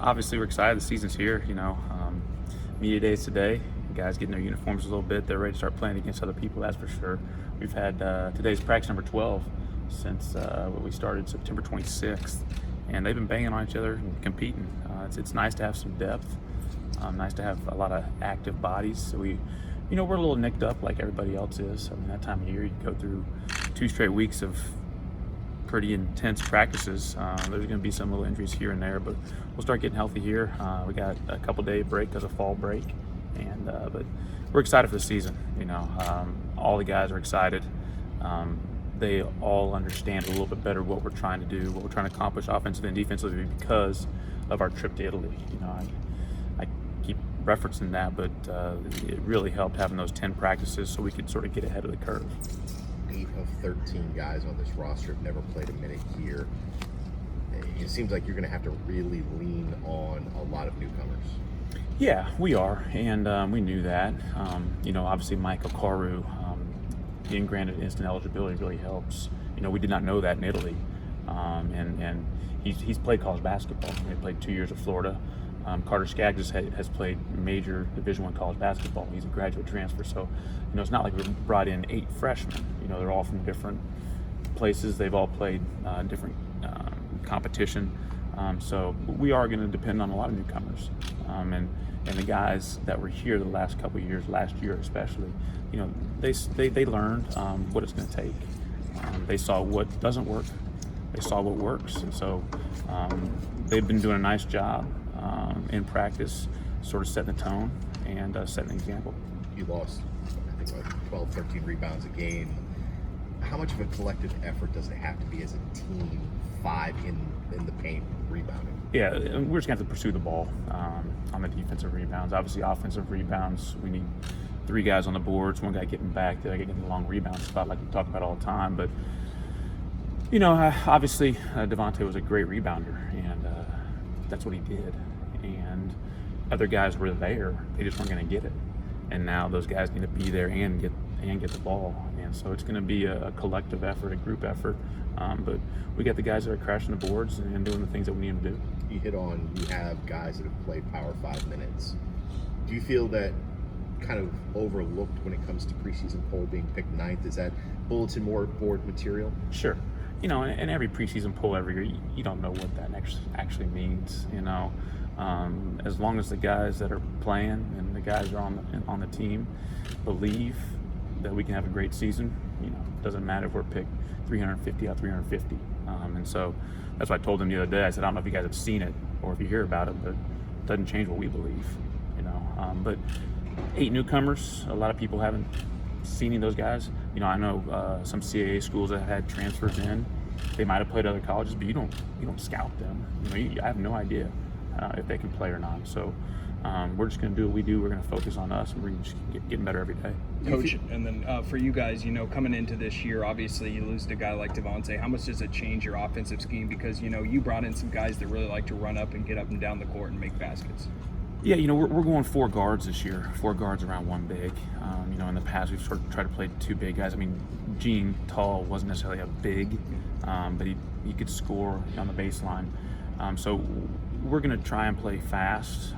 Obviously we're excited. The season's here. Media days today. Guys getting their uniforms a little bit. They're ready to start playing against other people. That's for sure. We've had today's practice number 12 since we started September 26th, and they've been banging on each other and competing. It's nice to have some depth. Nice to have a lot of active bodies. So we're a little nicked up like everybody else is. I mean, that time of year you go through 2 straight weeks of pretty intense practices. There's going to be some little injuries here and there, but we'll start getting healthy here. We got a couple-day break because of fall break, and but we're excited for the season. All the guys are excited. They all understand a little bit better what we're trying to do, what we're trying to accomplish offensively and defensively because of our trip to Italy. I keep referencing that, but it really helped having those 10 practices so we could sort of get ahead of the curve. 8 of 13 guys on this roster have never played a minute here. It seems like you're going to have to really lean on a lot of newcomers. Yeah, we are, and we knew that. Obviously Michael Caru being granted instant eligibility really helps. We did not know that in Italy, and he's played college basketball. He played 2 years at Florida. Carter Skaggs has played major Division I college basketball. He's a graduate transfer, so it's not like we brought in 8 freshmen. They're all from different places. They've all played different competition. So we are going to depend on a lot of newcomers. And the guys that were here the last couple of years, last year especially, they learned what it's going to take. They saw what doesn't work. They saw what works, and so they've been doing a nice job in practice, sort of setting the tone and setting an example. You lost, I think, 12, 13 rebounds a game. How much of a collective effort does it have to be as a team, 5 in the paint rebounding? Yeah, and we're just going to have to pursue the ball on the defensive rebounds. Obviously, offensive rebounds, we need 3 guys on the boards, 1 guy getting back, the other guy getting the long rebound spot like we talk about all the time. But, obviously, Devontae was a great rebounder, and that's what he did. And other guys were there, they just weren't going to get it. And now those guys need to be there and get the ball. And so it's going to be a collective effort, a group effort. But we got the guys that are crashing the boards and doing the things that we need them to do. You hit on, you have guys that have played Power 5 minutes. Do you feel that kind of overlooked when it comes to preseason poll being picked 9th? Is that bulletin board material? Sure. And every preseason poll every year, you don't know what that actually means. As long as the guys that are playing and the guys are on the team believe that we can have a great season, it doesn't matter if we're picked 350 out of 350. And so that's what I told them the other day. I said, I don't know if you guys have seen it or if you hear about it, but it doesn't change what we believe. But 8 newcomers, a lot of people haven't seen those guys. I know some CAA schools that had transfers in. They might have played other colleges, but you don't scout them. I have no idea if they can play or not. So we're just going to do what we do. We're going to focus on us, and we're just getting better every day. Coach, and then for you guys, coming into this year, obviously you lose a guy like Devontae. How much does it change your offensive scheme? Because, you brought in some guys that really like to run up and get up and down the court and make baskets. Yeah, we're going 4 guards this year, 4 guards around 1 big. In the past we've sort of tried to play 2 big guys. I mean, Gene Tall wasn't necessarily a big, but he could score on the baseline. So we're going to try and play fast.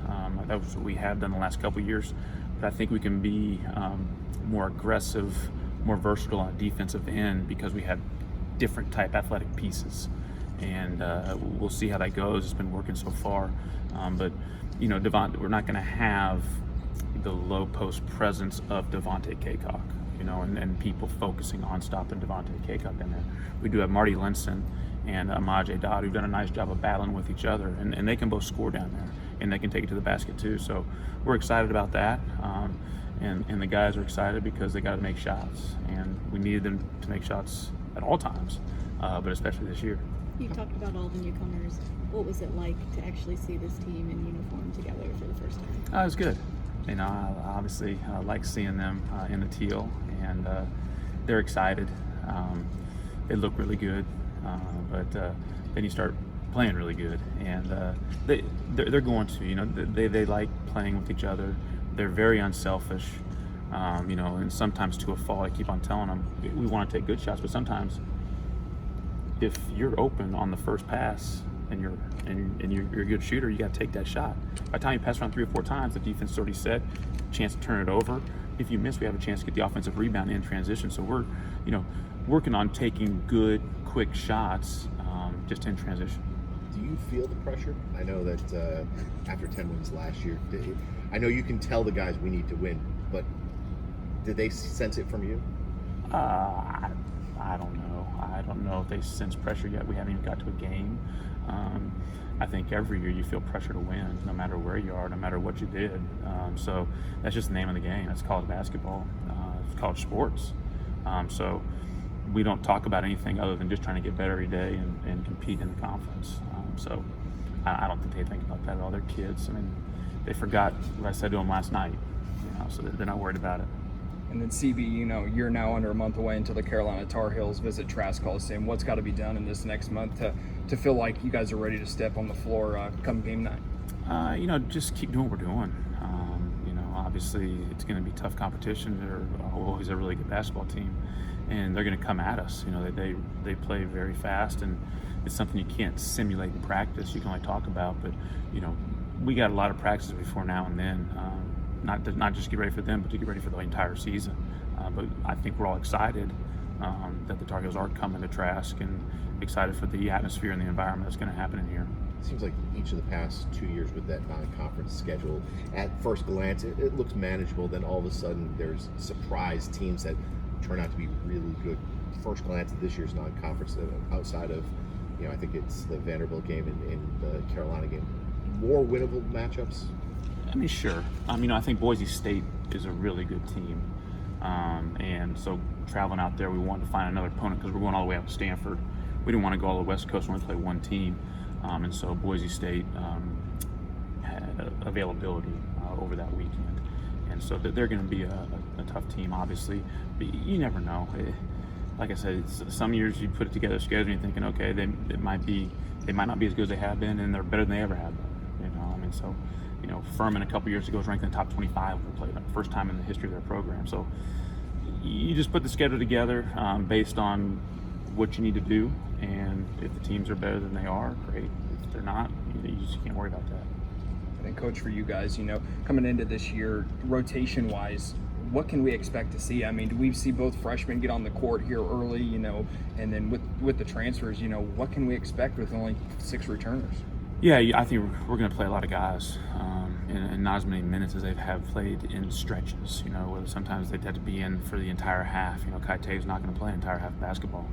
That was what we have done the last couple of years. But I think we can be more aggressive, more versatile on the defensive end because we have different type athletic pieces. And we'll see how that goes. It's been working so far. But Devontae, we're not going to have the low post presence of Devontae Kaycock, and people focusing on stopping Devontae Kaycock in there. We do have Marty Linson and Majay Dodd, who've done a nice job of battling with each other, and they can both score down there, and they can take it to the basket too. So we're excited about that, and the guys are excited because they got to make shots, and we needed them to make shots at all times, but especially this year. You talked about all the newcomers. What was it like to actually see this team in uniform together for the first time? It was good. I obviously like seeing them in the teal, and they're excited. They look really good, but then you start playing really good, and they're going to. They like playing with each other. They're very unselfish. And sometimes to a fault. I keep on telling them we want to take good shots, but sometimes if you're open on the first pass and you're a good shooter, you got to take that shot. By the time you pass around 3 or 4 times, the defense is already set, chance to turn it over. If you miss, we have a chance to get the offensive rebound in transition. So we're, working on taking good, quick shots just in transition. Do you feel the pressure? I know that after 10 wins last year, I know you can tell the guys we need to win, but did they sense it from you? I don't know. I don't know if they sense pressure yet. We haven't even got to a game. I think every year you feel pressure to win, no matter where you are, no matter what you did. So that's just the name of the game. That's college basketball. It's college sports. So we don't talk about anything other than just trying to get better every day and compete in the conference. So I don't think they think about that at all. They're kids. I mean, they forgot what I said to them last night, so they're not worried about it. And then CB, you're now under a month away until the Carolina Tar Heels visit Trask Coliseum. What's got to be done in this next month to feel like you guys are ready to step on the floor come game night? Just keep doing what we're doing. Obviously it's going to be tough competition. They're always a really good basketball team, and they're going to come at us. They play very fast, and it's something you can't simulate in practice. You can only talk about, but we got a lot of practices before now and then. Not just get ready for them, but to get ready for the entire season. But I think we're all excited that the Tar Heels are coming to Trask, and excited for the atmosphere and the environment that's going to happen in here. It seems like each of the past 2 years with that non-conference schedule, at first glance, it looks manageable. Then all of a sudden, there's surprise teams that turn out to be really good. First glance at this year's non-conference, outside of, I think it's the Vanderbilt game and the Carolina game, more winnable matchups. I mean, sure. I think Boise State is a really good team. And so traveling out there, we wanted to find another opponent because we're going all the way out to Stanford. We didn't want to go all the West Coast and only play one team. And so Boise State had availability over that weekend. And so they're going to be a tough team, obviously. But you never know. Like I said, some years you put it together, schedule, and you're thinking, okay, they might not be as good as they have been, and they're better than they ever have been. So Furman a couple years ago was ranked in the top 25 when they played, first time in the history of their program. So you just put the schedule together based on what you need to do, and if the teams are better than they are, great. If they're not, you just can't worry about that. And then, Coach, for you guys, coming into this year, rotation-wise, what can we expect to see? I mean, do we see both freshmen get on the court here early, and then with the transfers, what can we expect with only 6 returners? Yeah, I think we're going to play a lot of guys, and not as many minutes as they have played in stretches. Where sometimes they'd have to be in for the entire half. Kai Tave's not going to play an entire half of basketball.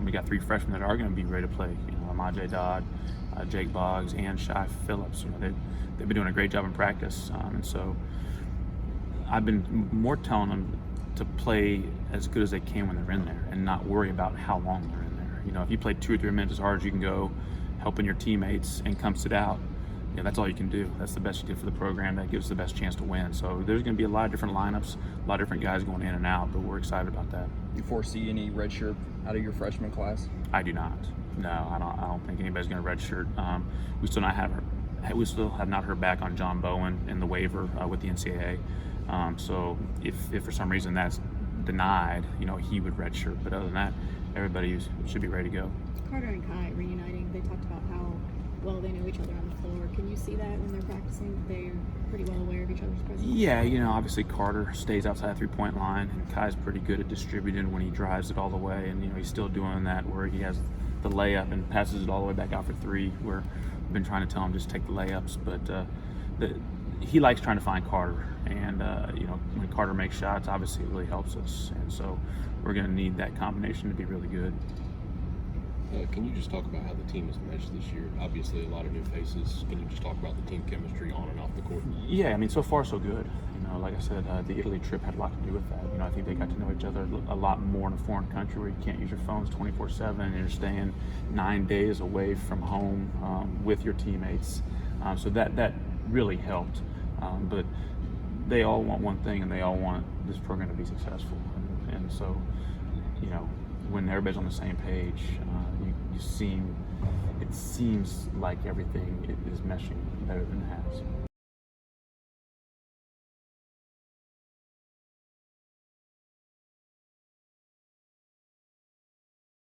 We got 3 freshmen that are going to be ready to play. Amaje Dodd, Jake Boggs, and Shai Phillips. They've been doing a great job in practice, and so I've been more telling them to play as good as they can when they're in there, and not worry about how long they're in there. If you play 2 or 3 minutes as hard as you can go, helping your teammates, and come sit out, that's all you can do. That's the best you do for the program. That gives the best chance to win. So there's going to be a lot of different lineups, a lot of different guys going in and out, but we're excited about that. You foresee any redshirt out of your freshman class? I do not. No, I don't think anybody's going to redshirt. We still have not heard back on John Bowen in the waiver with the NCAA. So if for some reason that's denied, he would redshirt. But other than that, everybody should be ready to go. Carter and Kai reuniting, they talked about how well they know each other on the floor. Can you see that when they're practicing? They're pretty well aware of each other's presence? Yeah, obviously Carter stays outside the 3-point line, and Kai's pretty good at distributing when he drives it all the way, and he's still doing that where he has the layup and passes it all the way back out for 3, where we've been trying to tell him just take the layups, but he likes trying to find Carter, and when Carter makes shots, obviously it really helps us, and so we're going to need that combination to be really good. Can you just talk about how the team has meshed this year? Obviously, a lot of new faces. Can you just talk about the team chemistry on and off the court? Yeah, so far so good. Like I said, the Italy trip had a lot to do with that. I think they got to know each other a lot more in a foreign country where you can't use your phones 24/7, and you're staying 9 days away from home with your teammates. So that really helped. But they all want one thing, and they all want this program to be successful. And so, when everybody's on the same page, it seems like everything is meshing better than it has.